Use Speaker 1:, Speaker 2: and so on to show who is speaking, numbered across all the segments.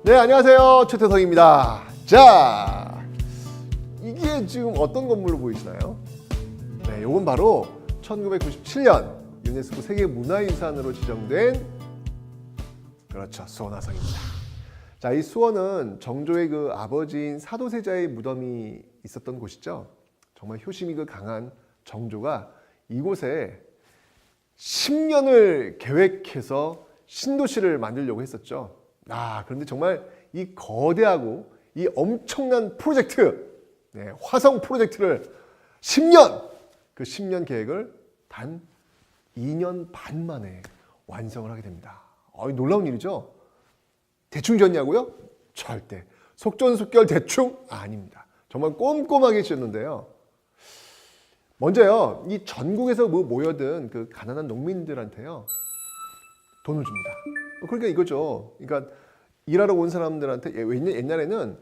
Speaker 1: 네, 안녕하세요. 최태성입니다. 자, 이게 지금 어떤 건물로 보이시나요? 네, 이건 바로 1997년 유네스코 세계문화유산으로 지정된 그렇죠, 수원화성입니다. 자, 이 수원은 정조의 그 아버지인 사도세자의 무덤이 있었던 곳이죠. 정말 효심이 그 강한 정조가 이곳에 10년을 계획해서 신도시를 만들려고 했었죠. 그런데 정말 이 거대하고 이 엄청난 프로젝트, 화성 프로젝트를 10년, 그 10년 계획을 단 2년 반 만에 완성을 하게 됩니다. 놀라운 일이죠. 대충 지었냐고요? 절대. 속전속결 대충 아닙니다. 정말 꼼꼼하게 지었는데요. 먼저요, 이 전국에서 모여든 그 가난한 농민들한테요, 돈을 줍니다. 그러니까 이거죠. 그러니까 일하러 온 사람들한테 옛날에는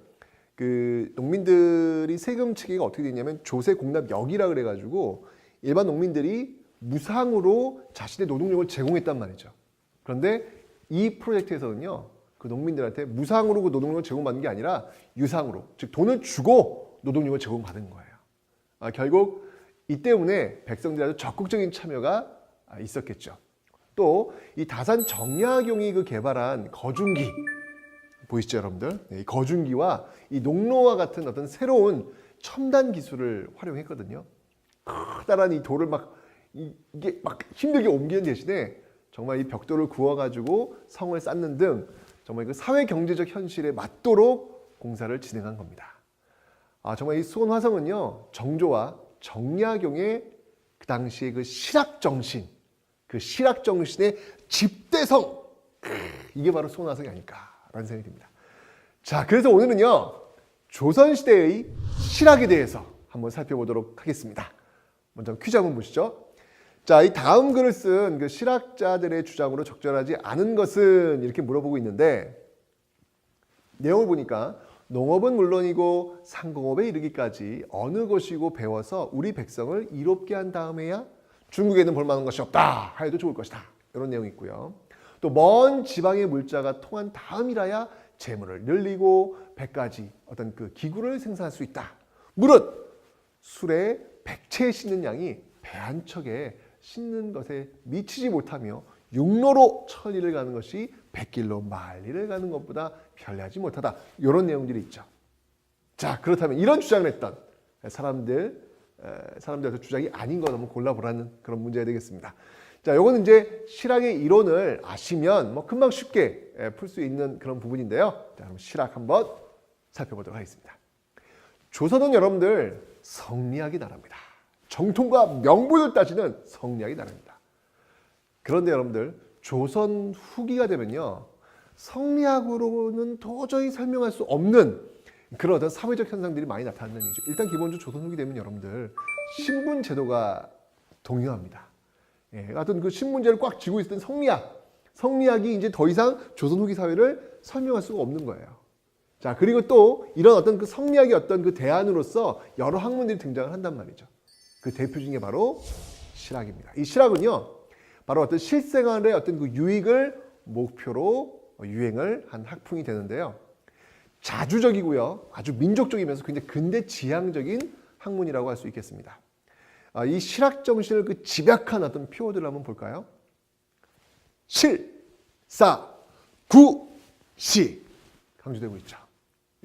Speaker 1: 그 농민들이 세금 체계가 어떻게 되냐면 조세공납역이라 그래가지고 일반 농민들이 무상으로 자신의 노동력을 제공했단 말이죠. 그런데 이 프로젝트에서는요, 그 농민들한테 무상으로 그 노동력을 제공받는 게 아니라 유상으로, 즉 돈을 주고 노동력을 제공받은 거예요. 결국 이 때문에 백성들이 아주 적극적인 참여가 있었겠죠. 또 이 다산 정약용이 그 개발한 거중기 보이시죠, 여러분들? 이 거중기와 이 농로와 같은 어떤 새로운 첨단 기술을 활용했거든요. 커다란 이 돌을 이게 막 힘들게 옮기는 대신에 정말 이 벽돌을 구워가지고 성을 쌓는 등 정말 그 사회 경제적 현실에 맞도록 공사를 진행한 겁니다. 정말 이 수원 화성은요, 정조와 정약용의 그 당시의 그 실학정신, 그 실학정신의 집대성, 이게 바로 수원 화성이 아닐까라는 생각이 듭니다. 자, 그래서 오늘은요, 조선시대의 실학에 대해서 한번 살펴보도록 하겠습니다. 먼저 퀴즈 한번 보시죠. 자, 이 다음 글을 쓴 그 실학자들의 주장으로 적절하지 않은 것은 이렇게 물어보고 있는데, 내용을 보니까 농업은 물론이고 상공업에 이르기까지 어느 것이고 배워서 우리 백성을 이롭게 한 다음에야 중국에는 볼만한 것이 없다 하여도 좋을 것이다, 이런 내용이 있고요. 또 먼 지방의 물자가 통한 다음이라야 재물을 늘리고 100가지 어떤 그 기구를 생산할 수 있다. 무릇 술에 100채 싣는 양이 배 한 척에 싣는 것에 미치지 못하며 육로로 천리를 가는 것이 100길로 만리를 가는 것보다 편리하지 못하다, 이런 내용들이 있죠. 자, 그렇다면 이런 주장을 했던 사람들에서 주장이 아닌 거 한번 골라보라는 그런 문제가 되겠습니다. 자, 요거는 이제 실학의 이론을 아시면 금방 쉽게 풀 수 있는 그런 부분인데요. 자, 그럼 실학 한번 살펴보도록 하겠습니다. 조선은 여러분들 성리학의 나라입니다. 정통과 명분을 따지는 성리학의 나라입니다. 그런데 여러분들 조선 후기가 되면요, 성리학으로는 도저히 설명할 수 없는 그런 어떤 사회적 현상들이 많이 나타나는 얘기죠. 일단 기본적으로 조선 후기 되면 여러분들 신분 제도가 동요합니다. 하여튼 그 신분제를 꽉 쥐고 있었던 성리학이 이제 더 이상 조선 후기 사회를 설명할 수가 없는 거예요. 자, 그리고 또 이런 어떤 그 성리학의 어떤 그 대안으로서 여러 학문들이 등장을 한단 말이죠. 그 대표 중에 바로 실학입니다. 이 실학은요, 바로 어떤 실생활의 어떤 그 유익을 목표로 유행을 한 학풍이 되는데요. 자주적이고요, 아주 민족적이면서 굉장히 근대 지향적인 학문이라고 할 수 있겠습니다. 이 실학 정신을 그 집약한 어떤 표어들을 한번 볼까요? 실, 사, 구, 시 강조되고 있죠.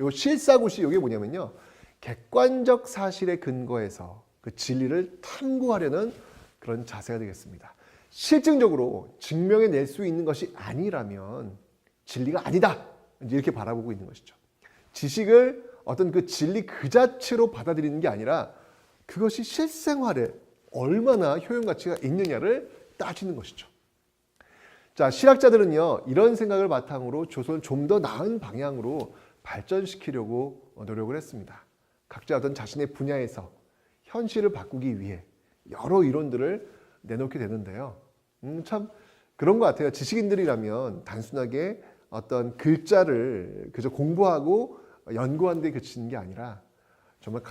Speaker 1: 이 실사구시, 이게 뭐냐면요, 객관적 사실에 근거해서 그 진리를 탐구하려는 그런 자세가 되겠습니다. 실증적으로 증명해낼 수 있는 것이 아니라면 진리가 아니다, 이렇게 바라보고 있는 것이죠. 지식을 어떤 그 진리 그 자체로 받아들이는 게 아니라 그것이 실생활에 얼마나 효용가치가 있느냐를 따지는 것이죠. 자, 실학자들은요, 이런 생각을 바탕으로 조선을 좀 더 나은 방향으로 발전시키려고 노력을 했습니다. 각자 어떤 자신의 분야에서 현실을 바꾸기 위해 여러 이론들을 내놓게 되는데요. 참 그런 것 같아요. 지식인들이라면 단순하게 어떤 글자를 그저 공부하고 연구하는 데 그치는 게 아니라 정말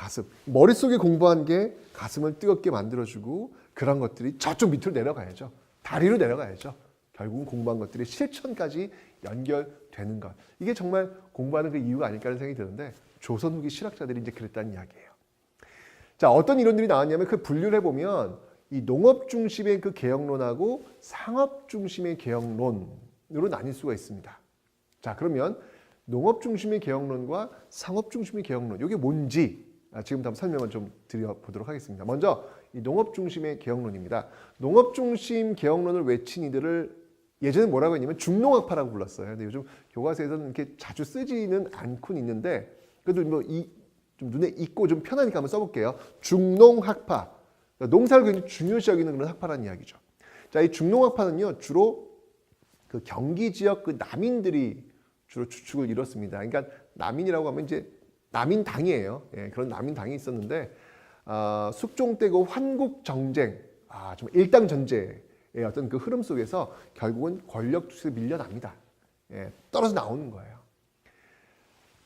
Speaker 1: 머릿속에 공부한 게 가슴을 뜨겁게 만들어주고 그런 것들이 저쪽 밑으로 내려가야죠. 다리로 내려가야죠. 결국은 공부한 것들이 실천까지 연결되는 것. 이게 정말 공부하는 그 이유가 아닐까 하는 생각이 드는데 조선 후기 실학자들이 이제 그랬다는 이야기예요. 자, 어떤 이론들이 나왔냐면 그 분류를 해보면 이 농업 중심의 그 개혁론하고 상업 중심의 개혁론으로 나뉠 수가 있습니다. 자, 그러면 농업 중심의 개혁론과 상업 중심의 개혁론, 이게 뭔지 지금부터 한번 설명을 좀 드려보도록 하겠습니다. 먼저 이 농업 중심의 개혁론입니다. 농업 중심 개혁론을 외친 이들을 예전에 뭐라고 했냐면 중농학파라고 불렀어요. 근데 요즘 교과서에서는 이렇게 자주 쓰지는 않고는 있는데 그래도 뭐 좀 눈에 익고 좀 편하니까 한번 써볼게요. 중농학파. 그러니까 농사를 굉장히 중요시 여기는 그런 학파라는 이야기죠. 자, 이 중농학파는요, 주로 그 경기 지역 그 남인들이 주로 주축을 이뤘습니다. 그러니까 남인이라고 하면 이제 남인당이에요. 예, 그런 남인당이 있었는데 숙종 때 그 환국 정쟁, 좀 일당 전제의 어떤 그 흐름 속에서 결국은 권력 투시에 밀려납니다. 예, 떨어져 나오는 거예요.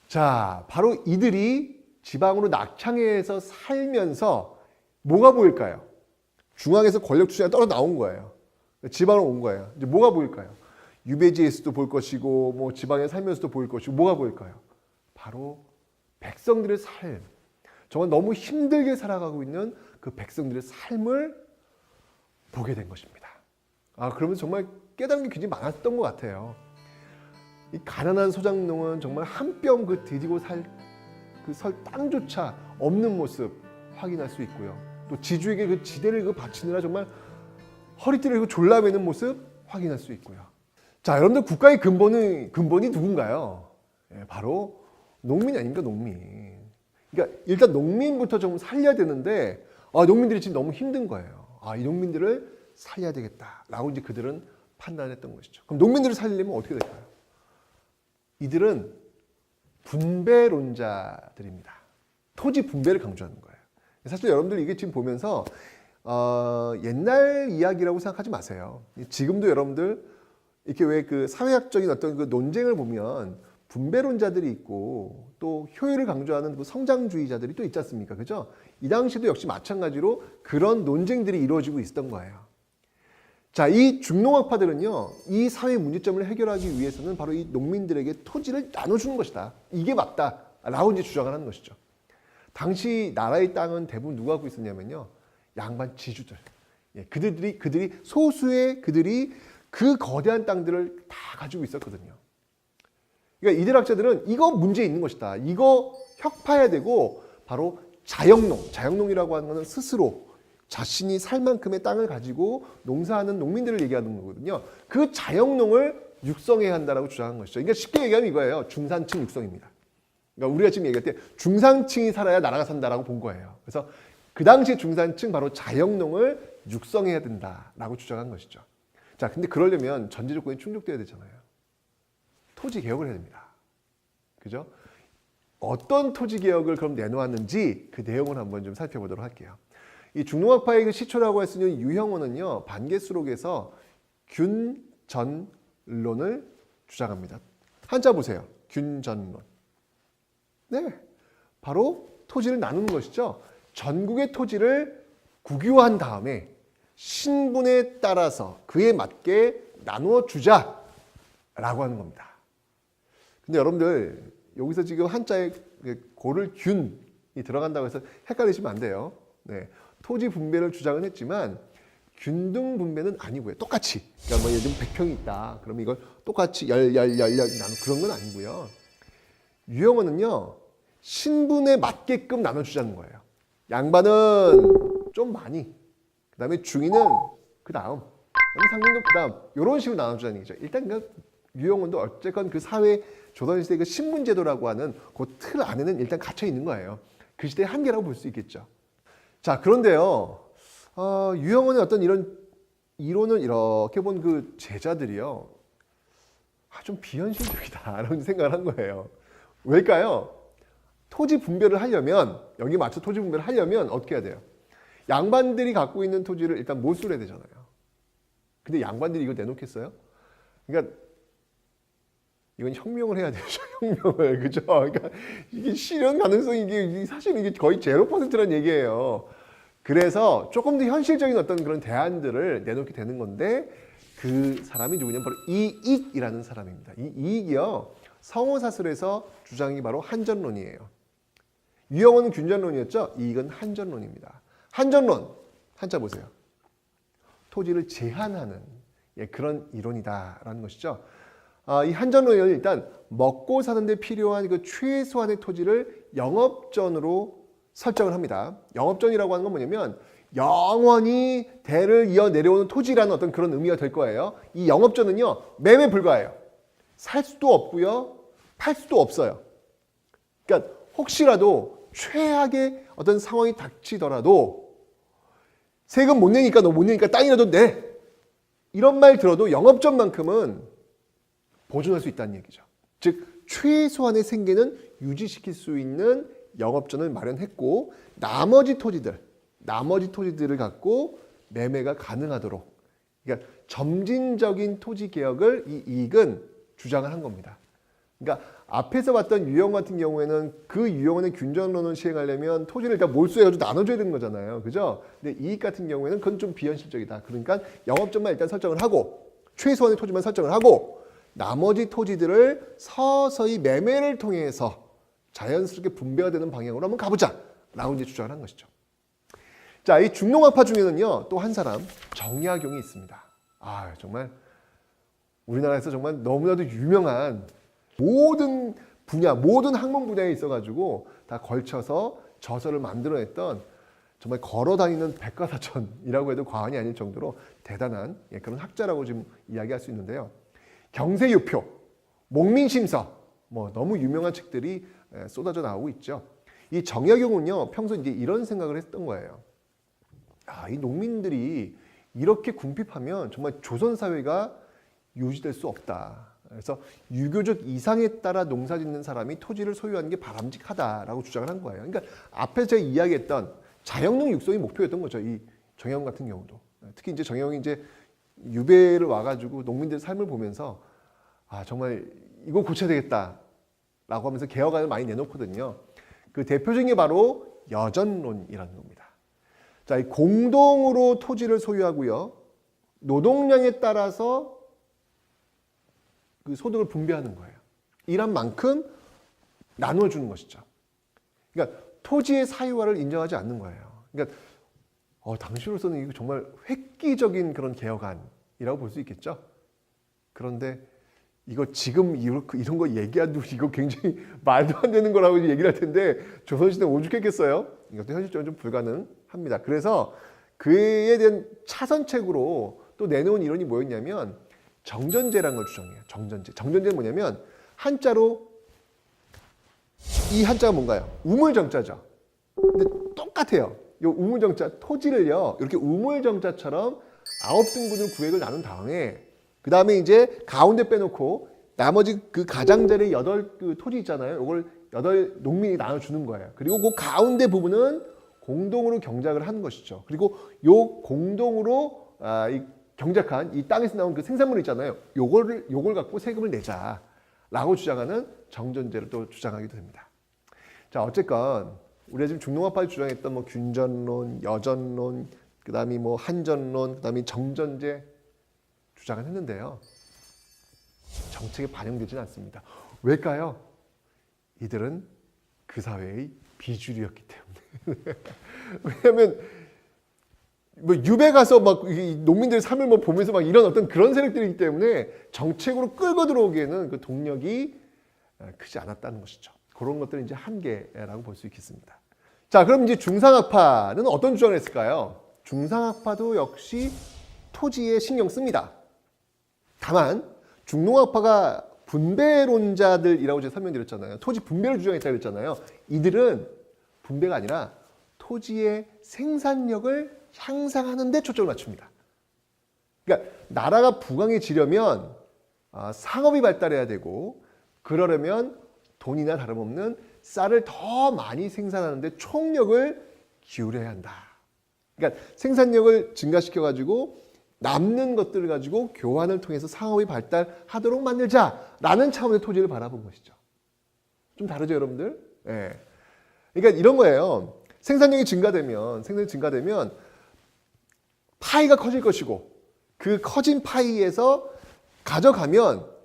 Speaker 1: 자, 바로 이들이 지방으로 낙향해서 살면서 뭐가 보일까요? 중앙에서 권력 투시가 떨어져 나온 거예요. 지방으로 온 거예요. 이제 뭐가 보일까요? 유배지에서도 볼 것이고, 뭐 지방에 살면서도 보일 것이고, 뭐가 보일까요? 바로 백성들의 삶. 정말 너무 힘들게 살아가고 있는 그 백성들의 삶을 보게 된 것입니다. 그러면서 정말 깨달은 게 굉장히 많았던 것 같아요. 이 가난한 소작농은 정말 한 뼘 그 디디고 살 땅조차 없는 모습 확인할 수 있고요. 또 지주에게 그 지대를 그 바치느라 정말 허리띠를 졸라매는 모습 확인할 수 있고요. 자, 여러분들 국가의 근본이 누군가요? 예, 바로 농민 아닙니까? 농민. 그러니까 일단 농민부터 좀 살려야 되는데 농민들이 지금 너무 힘든 거예요. 이 농민들을 살려야 되겠다라고 이제 그들은 판단했던 것이죠. 그럼 농민들을 살리려면 어떻게 될까요? 이들은 분배론자들입니다. 토지 분배를 강조하는 거예요. 사실 여러분들 이게 지금 보면서 옛날 이야기라고 생각하지 마세요. 지금도 여러분들 이렇게 왜 그 사회학적인 어떤 그 논쟁을 보면 분배론자들이 있고 또 효율을 강조하는 그 성장주의자들이 또 있지 않습니까? 그죠? 이 당시도 역시 마찬가지로 그런 논쟁들이 이루어지고 있었던 거예요. 자, 이 중농학파들은요, 이 사회 문제점을 해결하기 위해서는 바로 이 농민들에게 토지를 나눠주는 것이다. 이게 맞다라고 이제 주장을 하는 것이죠. 당시 나라의 땅은 대부분 누가 갖고 있었냐면요, 양반 지주들. 예, 그들이 소수의 그들이 그 거대한 땅들을 다 가지고 있었거든요. 그러니까 이대학자들은 이거 문제 있는 것이다. 이거 혁파해야 되고 바로 자영농이라고 하는 것은 스스로 자신이 살 만큼의 땅을 가지고 농사하는 농민들을 얘기하는 거거든요. 그 자영농을 육성해야 한다라고 주장한 것이죠. 그러니까 쉽게 얘기하면 이거예요. 중산층 육성입니다. 그러니까 우리가 지금 얘기할 때 중산층이 살아야 나라가 산다라고 본 거예요. 그래서 그 당시에 중산층 바로 자영농을 육성해야 된다라고 주장한 것이죠. 자, 근데 그러려면 전제 조건이 충족돼야 되잖아요. 토지 개혁을 해야 됩니다. 그죠? 어떤 토지 개혁을 그럼 내놓았는지 그 내용을 한번 좀 살펴보도록 할게요. 이 중농학파의 그 시초라고 할 수 있는 유형원은요, 반개수록에서 균전론을 주장합니다. 한자 보세요. 균전론. 네, 바로 토지를 나누는 것이죠. 전국의 토지를 국유화한 다음에 신분에 따라서 그에 맞게 나누어 주자라고 하는 겁니다. 근데 여러분들 여기서 지금 한자에 고를 균이 들어간다고 해서 헷갈리시면 안 돼요. 네, 토지 분배를 주장은 했지만 균등 분배는 아니고요. 똑같이. 그러니까 뭐 예를 들면 100평이 있다. 그러면 이걸 똑같이 나누 그런 건 아니고요. 유형어는요, 신분에 맞게끔 나눠주자는 거예요. 양반은 좀 많이, 그 다음에 중위는 그 다음, 상민도 그 다음, 이런 식으로 나눠주자는 얘기죠. 일단 그 유형원도 어쨌건 그 사회 조선시대 그 신분제도라고 하는 그 틀 안에는 일단 갇혀 있는 거예요. 그 시대의 한계라고 볼 수 있겠죠. 자, 그런데요, 유형원의 어떤 이런 이론을 이렇게 본 그 제자들이요, 좀 비현실적이다라는 생각을 한 거예요. 왜일까요? 토지 분배를 하려면, 여기 맞춰 토지 분배를 하려면 어떻게 해야 돼요? 양반들이 갖고 있는 토지를 일단 몰수를 해야 되잖아요. 근데 양반들이 이거 내놓겠어요? 그러니까 이건 혁명을 해야 되죠. 혁명을. 그죠? 그러니까 이게 실현 가능성이 이게 사실 이게 거의 0%라는 얘기예요. 그래서 조금 더 현실적인 어떤 그런 대안들을 내놓게 되는 건데, 그 사람이 누구냐면 바로 이익이라는 사람입니다. 이 이익이요. 성어사설에서 주장이 바로 한전론이에요. 유영호는 균전론이었죠. 이익은 한전론입니다. 한전론, 한자 보세요. 토지를 제한하는 그런 이론이다라는 것이죠. 이 한전론은 일단 먹고 사는데 필요한 그 최소한의 토지를 영업전으로 설정을 합니다. 영업전이라고 하는 건 뭐냐면 영원히 대를 이어 내려오는 토지라는 어떤 그런 의미가 될 거예요. 이 영업전은요, 매매 불가해요. 살 수도 없고요, 팔 수도 없어요. 그러니까 혹시라도 최악의 어떤 상황이 닥치더라도 세금 못 내니까 너 못 내니까 땅이라도 내. 이런 말 들어도 영업전만큼은 보존할 수 있다는 얘기죠. 즉 최소한의 생계는 유지시킬 수 있는 영업전을 마련했고 나머지 토지들을 갖고 매매가 가능하도록, 그러니까 점진적인 토지 개혁을 이 이익은 주장을 한 겁니다. 그러니까 앞에서 봤던 유형 같은 경우에는 그 유형의 균전론을 시행하려면 토지를 일단 몰수해가지고 나눠줘야 되는 거잖아요. 그죠? 근데 이익 같은 경우에는 그건 좀 비현실적이다. 그러니까 영업전만 일단 설정을 하고 최소한의 토지만 설정을 하고 나머지 토지들을 서서히 매매를 통해서 자연스럽게 분배가 되는 방향으로 한번 가보자 라고 이제 주장을 한 것이죠. 자, 이 중농학파 중에는요, 또 한 사람, 정약용이 있습니다. 정말 우리나라에서 정말 너무나도 유명한 모든 분야, 모든 학문 분야에 있어가지고 다 걸쳐서 저서를 만들어냈던 정말 걸어다니는 백과사전이라고 해도 과언이 아닐 정도로 대단한 그런 학자라고 지금 이야기할 수 있는데요. 경세유표, 목민심서, 너무 유명한 책들이 쏟아져 나오고 있죠. 이 정약용은요, 평소 이제 이런 생각을 했던 거예요. 이 농민들이 이렇게 궁핍하면 정말 조선 사회가 유지될 수 없다. 그래서 유교적 이상에 따라 농사짓는 사람이 토지를 소유하는 게 바람직하다라고 주장을 한 거예요. 그러니까 앞에서 제가 이야기했던 자영농 육성이 목표였던 거죠. 이 정약용 같은 경우도. 특히 이제 정약용이 이제 유배를 와가지고 농민들의 삶을 보면서 정말 이거 고쳐야 되겠다라고 하면서 개혁안을 많이 내놓거든요. 그 대표적인 게 바로 여전론이라는 겁니다. 자, 이 공동으로 토지를 소유하고요, 노동량에 따라서 그 소득을 분배하는 거예요. 일한 만큼 나눠주는 것이죠. 그러니까 토지의 사유화를 인정하지 않는 거예요. 그러니까 당시로서는 이거 정말 획기적인 그런 개혁안이라고 볼 수 있겠죠. 그런데 이거 지금 이런 거 얘기해도 이거 굉장히 말도 안 되는 거라고 얘기를 할 텐데 조선시대 오죽했겠어요? 이것도 현실적으로 좀 불가능합니다. 그래서 그에 대한 차선책으로 또 내놓은 이론이 뭐였냐면 정전제라는 걸 주장해요. 정전제. 정전제는 뭐냐면 한자로 이 한자가 뭔가요? 우물정자죠. 근데 똑같아요. 이 우물정자 토지를요, 이렇게 우물정자처럼 9등분으로 구획을 나눈 다음에 그 다음에 이제 가운데 빼놓고 나머지 그 가장자리 8 토지 있잖아요. 이걸 8 농민이 나눠주는 거예요. 그리고 그 가운데 부분은 공동으로 경작을 하는 것이죠. 그리고 요 공동으로 경작한 이 땅에서 나온 그 생산물 있잖아요. 요걸 갖고 세금을 내자라고 주장하는 정전제를 또 주장하기도 됩니다. 자, 어쨌건 우리가 지금 중농학파에 주장했던 균전론, 여전론, 그다음에 한전론, 그다음에 정전제 주장을 했는데요. 정책에 반영되지는 않습니다. 왜일까요? 이들은 그 사회의 비주류였기 때문에. 왜냐하면 유배 가서 농민들의 삶을 보면서 이런 어떤 그런 세력들이기 때문에 정책으로 끌고 들어오기에는 그 동력이 크지 않았다는 것이죠. 그런 것들은 이제 한계라고 볼 수 있겠습니다. 자, 그럼 이제 중상학파는 어떤 주장을 했을까요? 중상학파도 역시 토지에 신경 씁니다. 다만 중농학파가 분배론자들이라고 제가 설명드렸잖아요. 토지 분배를 주장했다고 했잖아요. 이들은 분배가 아니라 토지의 생산력을 향상하는 데 초점을 맞춥니다. 그러니까 나라가 부강해지려면 상업이 발달해야 되고, 그러려면 돈이나 다름없는 쌀을 더 많이 생산하는 데 총력을 기울여야 한다. 그러니까 생산력을 증가시켜가지고 남는 것들을 가지고 교환을 통해서 상업이 발달하도록 만들자라는 차원의 토지를 바라본 것이죠. 좀 다르죠, 여러분들? 예. 그러니까 이런 거예요. 생산량이 증가되면 파이가 커질 것이고, 그 커진 파이에서 가져가면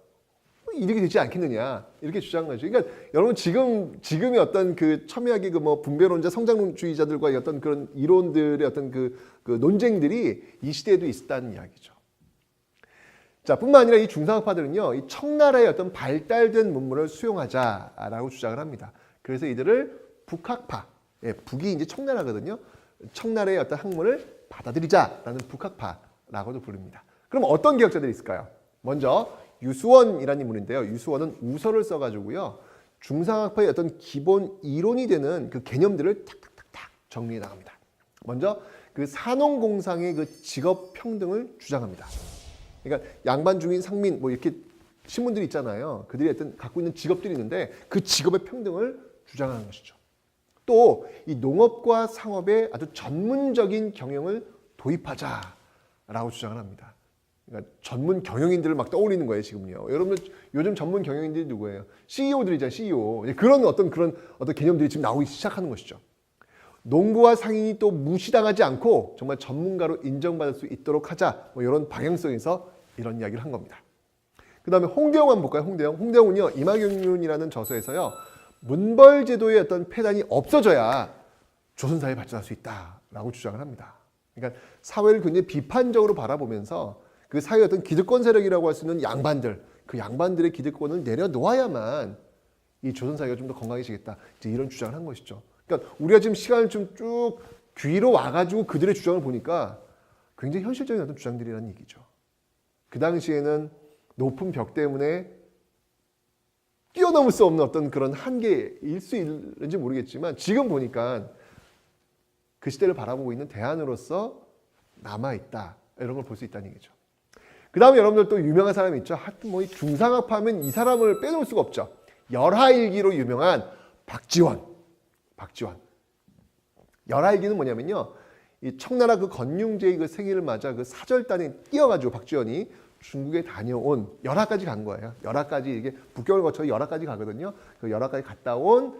Speaker 1: 이득이 되지 않겠느냐 이렇게 주장한 거죠. 그러니까 여러분 지금의 어떤 그 첨예하게 그 뭐 분배론자 성장주의자들과의 어떤 그런 이론들의 어떤 그 논쟁들이 이 시대에도 있었다는 이야기죠. 자, 뿐만 아니라 이 중상학파들은요, 이 청나라의 어떤 발달된 문물을 수용하자라고 주장을 합니다. 그래서 이들을 북학파, 북이 이제 청나라거든요. 청나라의 어떤 학문을 받아들이자라는 북학파라고도 부릅니다. 그럼 어떤 개혁자들이 있을까요? 먼저 유수원이라는 인물인데요. 유수원은 우서를 써가지고요, 중상학파의 어떤 기본 이론이 되는 그 개념들을 탁탁탁탁 정리해 나갑니다. 먼저 그 산업공상의 그 직업 평등을 주장합니다. 그러니까 양반 중인 상민 뭐 이렇게 신분들이 있잖아요. 그들이 어떤 갖고 있는 직업들이 있는데 그 직업의 평등을 주장하는 것이죠. 또 이 농업과 상업에 아주 전문적인 경영을 도입하자라고 주장을 합니다. 그러니까 전문 경영인들을 막 떠올리는 거예요, 지금요. 여러분들 요즘 전문 경영인들이 누구예요? CEO들이잖아요, CEO. 그런 어떤 개념들이 지금 나오기 시작하는 것이죠. 농부와 상인이 또 무시당하지 않고 정말 전문가로 인정받을 수 있도록 하자. 뭐 이런 방향성에서 이런 이야기를 한 겁니다. 그 다음에 홍대영 한번 볼까요? 홍대영은요, 임학윤이라는 저서에서요, 문벌제도의 어떤 폐단이 없어져야 조선사회 발전할 수 있다라고 주장을 합니다. 그러니까 사회를 굉장히 비판적으로 바라보면서 그 사회의 어떤 기득권 세력이라고 할 수 있는 양반들, 그 양반들의 기득권을 내려놓아야만 이 조선사회가 좀 더 건강해지겠다. 이제 이런 주장을 한 것이죠. 그러니까 우리가 지금 시간을 좀 쭉 뒤로 와가지고 그들의 주장을 보니까 굉장히 현실적인 어떤 주장들이라는 얘기죠. 그 당시에는 높은 벽 때문에 뛰어넘을 수 없는 어떤 그런 한계일 수 있는지 모르겠지만 지금 보니까 그 시대를 바라보고 있는 대안으로서 남아있다. 이런 걸 볼 수 있다는 얘기죠. 그 다음에 여러분들 또 유명한 사람이 있죠. 하여튼 뭐 이 중상학파 하면 이 사람을 빼놓을 수가 없죠. 열하일기로 유명한 박지원. 열하일기는 뭐냐면요, 이 청나라 그 건융제의 그 생일을 맞아 그 사절단에 뛰어가지고 박지원이 중국에 다녀온, 열하까지 간 거예요. 열하까지, 이게 북경을 거쳐 열하까지 가거든요. 그 열하까지 갔다 온,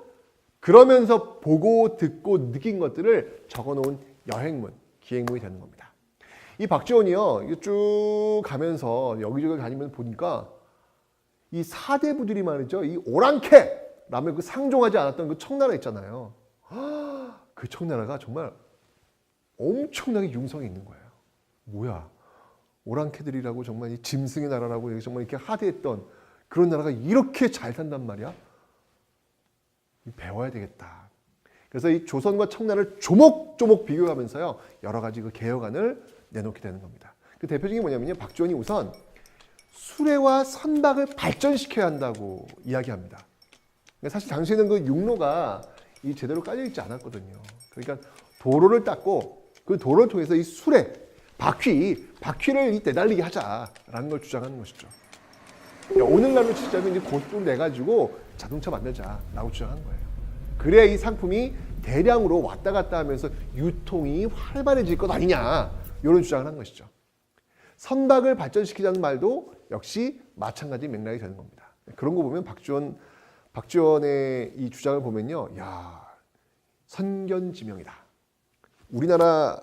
Speaker 1: 그러면서 보고 듣고 느낀 것들을 적어놓은 여행문, 기행문이 되는 겁니다. 이 박지원이요, 쭉 가면서 여기저기 다니면서 보니까 이 사대부들이 말이죠, 이 오랑캐 라며 그 상종하지 않았던 그 청나라 있잖아요. 그 청나라가 정말 엄청나게 융성이 있는 거예요. 뭐야, 오랑캐들이라고 정말 이 짐승의 나라라고 정말 이렇게 하대했던 그런 나라가 이렇게 잘 산단 말이야? 배워야 되겠다. 그래서 이 조선과 청나라를 조목조목 비교하면서요, 여러 가지 그 개혁안을 내놓게 되는 겁니다. 그 대표적인 게 뭐냐면요, 박지원이 우선 수레와 선박을 발전시켜야 한다고 이야기합니다. 사실 당시에는 그 육로가 이 제대로 깔려 있지 않았거든요. 그러니까 도로를 닦고 그 도로를 통해서 이 수레, 바퀴를 내달리게 하자라는 걸 주장하는 것이죠. 오늘날로 치자면 이제 고속도로 내가지고 자동차 만들자라고 주장하는 거예요. 그래야 이 상품이 대량으로 왔다 갔다 하면서 유통이 활발해질 것 아니냐, 이런 주장을 한 것이죠. 선박을 발전시키자는 말도 역시 마찬가지 맥락이 되는 겁니다. 그런 거 보면 박지원의 이 주장을 보면요, 야, 선견지명이다. 우리나라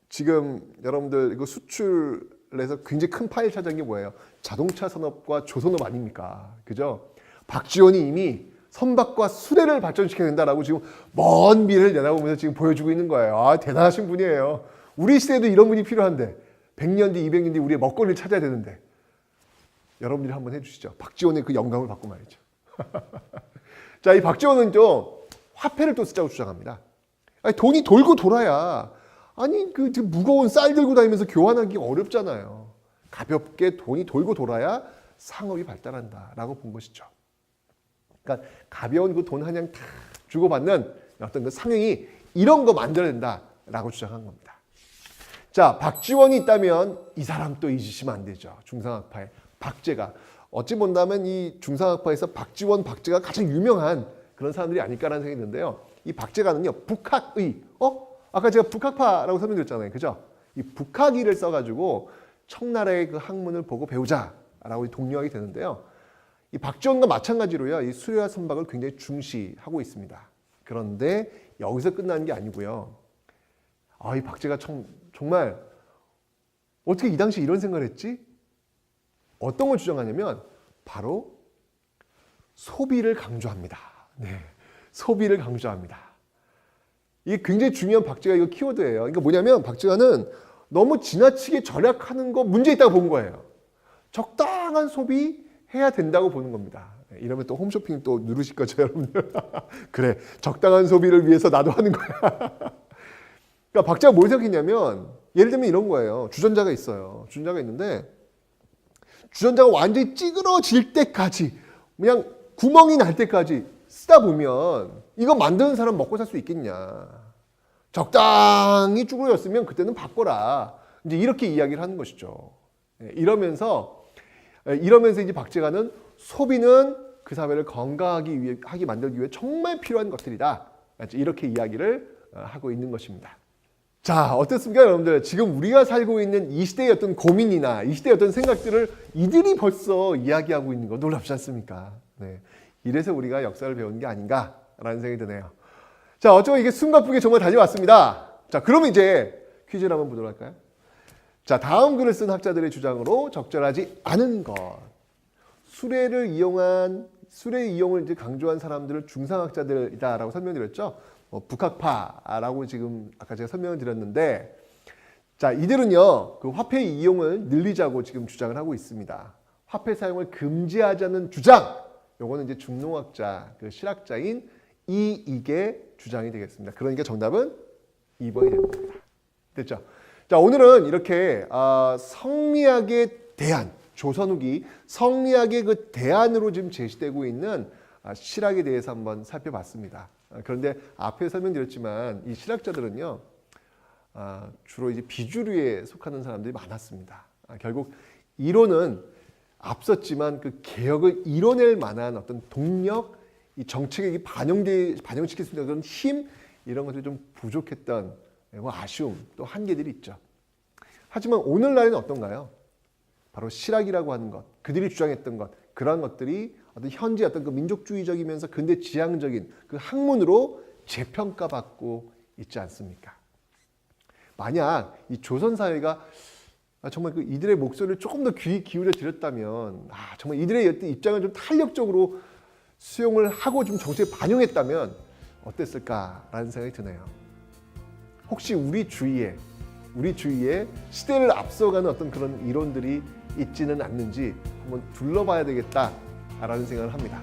Speaker 1: 지금 여러분들 이거 수출에서 굉장히 큰 파일 차지한 게 뭐예요? 자동차 산업과 조선업 아닙니까? 그죠? 박지원이 이미 선박과 수레를 발전시켜야 된다라고 지금 먼 미래를 내다보면서 지금 보여주고 있는 거예요. 아, 대단하신 분이에요. 우리 시대에도 이런 분이 필요한데, 100년 뒤, 200년 뒤 우리의 먹거리를 찾아야 되는데, 여러분들이 한번 해주시죠. 박지원의 그 영감을 받고 말이죠. 자, 이 박지원은 또 화폐를 또 쓰자고 주장합니다. 아니, 돈이 돌고 돌아야, 아니 그 무거운 쌀 들고 다니면서 교환하기 어렵잖아요. 가볍게 돈이 돌고 돌아야 상업이 발달한다라고 본 것이죠. 그러니까 가벼운 그 돈 한 장 탁 주고받는 어떤 그 상행이 이런 거 만들어야 된다라고 주장한 겁니다. 자, 박지원이 있다면 이 사람 또 잊으시면 안 되죠. 중상학파의 박제가. 어찌 본다면 이 중상학파에서 박지원, 박제가 가장 유명한 그런 사람들이 아닐까라는 생각이 드는데요. 이 박제가는요, 북학의, 아까 제가 북학파라고 설명드렸잖아요. 그죠? 이 북학의를 써가지고 청나라의 그 학문을 보고 배우자라고 독려하게 되는데요. 이 박지원과 마찬가지로요, 이 수레와 선박을 굉장히 중시하고 있습니다. 그런데 여기서 끝나는 게 아니고요. 이 박제가 정말 어떻게 이 당시 이런 생각을 했지? 어떤 걸 주장하냐면 바로 소비를 강조합니다. 네, 소비를 강조합니다. 이게 굉장히 중요한 박쥐가 이거 키워드예요. 그러니까 뭐냐면 박쥐가는 너무 지나치게 절약하는 거 문제 있다고 본 거예요. 적당한 소비 해야 된다고 보는 겁니다. 이러면 또 홈쇼핑 또 누르실 거죠, 여러분들? 그래, 적당한 소비를 위해서 나도 하는 거야. 그러니까 박쥐가 뭘 생각했냐면 예를 들면 이런 거예요. 주전자가 있어요. 주전자가 있는데 주전자가 완전히 찌그러질 때까지 그냥 구멍이 날 때까지 쓰다 보면 이거 만드는 사람 먹고 살 수 있겠냐. 적당히 쭈그러졌으면 그때는 바꿔라. 이제 이렇게 이야기를 하는 것이죠. 이러면서 이제 박쥐가는 소비는 그 사회를 건강하게 만들기 위해 정말 필요한 것들이다. 이렇게 이야기를 하고 있는 것입니다. 자, 어떻습니까, 여러분들? 지금 우리가 살고 있는 이 시대의 어떤 고민이나 이 시대의 어떤 생각들을 이들이 벌써 이야기하고 있는 거 놀랍지 않습니까? 네. 이래서 우리가 역사를 배우는 게 아닌가라는 생각이 드네요. 자, 어쩌면 이게 숨가쁘게 정말 달려왔습니다. 자, 그러면 이제 퀴즈를 한번 보도록 할까요? 자, 다음 글을 쓴 학자들의 주장으로 적절하지 않은 것. 수레의 이용을 이제 강조한 사람들을 중상학자들이다라고 설명드렸죠. 북학파라고 지금 아까 제가 설명을 드렸는데, 자, 이들은요, 그 화폐의 이용을 늘리자고 지금 주장을 하고 있습니다. 화폐 사용을 금지하자는 주장, 요거는 이제 중농학자, 그 실학자인 이익의 주장이 되겠습니다. 그러니까 정답은 2번이 됩니다. 됐죠? 자, 오늘은 이렇게 성리학에 대한 조선 후기 성리학의 그 대안으로 지금 제시되고 있는 실학에 대해서 한번 살펴봤습니다. 그런데 앞에 설명드렸지만 이 실학자들은요, 주로 이제 비주류에 속하는 사람들이 많았습니다. 결국 이론은 앞섰지만 그 개혁을 이뤄낼 만한 어떤 동력, 이 정책에 반영시킬 수 있는 그런 힘, 이런 것들이 좀 부족했던 아쉬움, 또 한계들이 있죠. 하지만 오늘날에는 어떤가요? 바로 실학이라고 하는 것, 그들이 주장했던 것, 그러한 것들이 어떤 현재 어떤 그 민족주의적이면서 근대 지향적인 그 학문으로 재평가받고 있지 않습니까? 만약 이 조선 사회가 정말 그 이들의 목소리를 조금 더 귀 기울여 드렸다면, 정말 이들의 입장을 좀 탄력적으로 수용을 하고 좀 정책에 반영했다면 어땠을까라는 생각이 드네요. 혹시 우리 주위에 시대를 앞서가는 어떤 그런 이론들이 있지는 않는지 한번 둘러봐야 되겠다라는 생각을 합니다.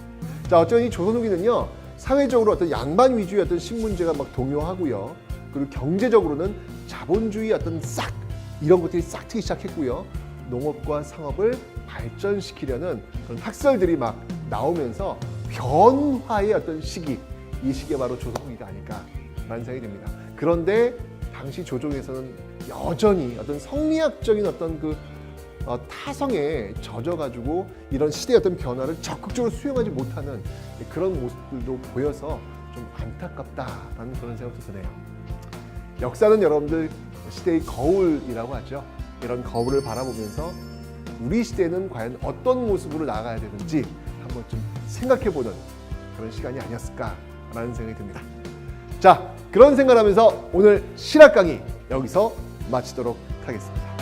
Speaker 1: 자, 어쩌면 이 조선 후기는요, 사회적으로 어떤 양반 위주의 어떤 신문제가 막 동요하고요, 그리고 경제적으로는 자본주의 어떤 이런 것들이 싹 트기 시작했고요, 농업과 상업을 발전시키려는 그런 학설들이 막 나오면서 변화의 어떤 시기, 이 시기가 바로 조선 후기가 아닐까라는 생각이 듭니다. 그런데 당시 조정에서는 여전히 어떤 성리학적인 어떤 그 타성에 젖어가지고 이런 시대의 어떤 변화를 적극적으로 수용하지 못하는 그런 모습들도 보여서 좀 안타깝다라는 그런 생각도 드네요. 역사는 여러분들 시대의 거울이라고 하죠. 이런 거울을 바라보면서 우리 시대는 과연 어떤 모습으로 나아가야 되는지 한번 좀 생각해보는 그런 시간이 아니었을까라는 생각이 듭니다. 자, 그런 생각을 하면서 오늘 실학 강의 여기서 마치도록 하겠습니다.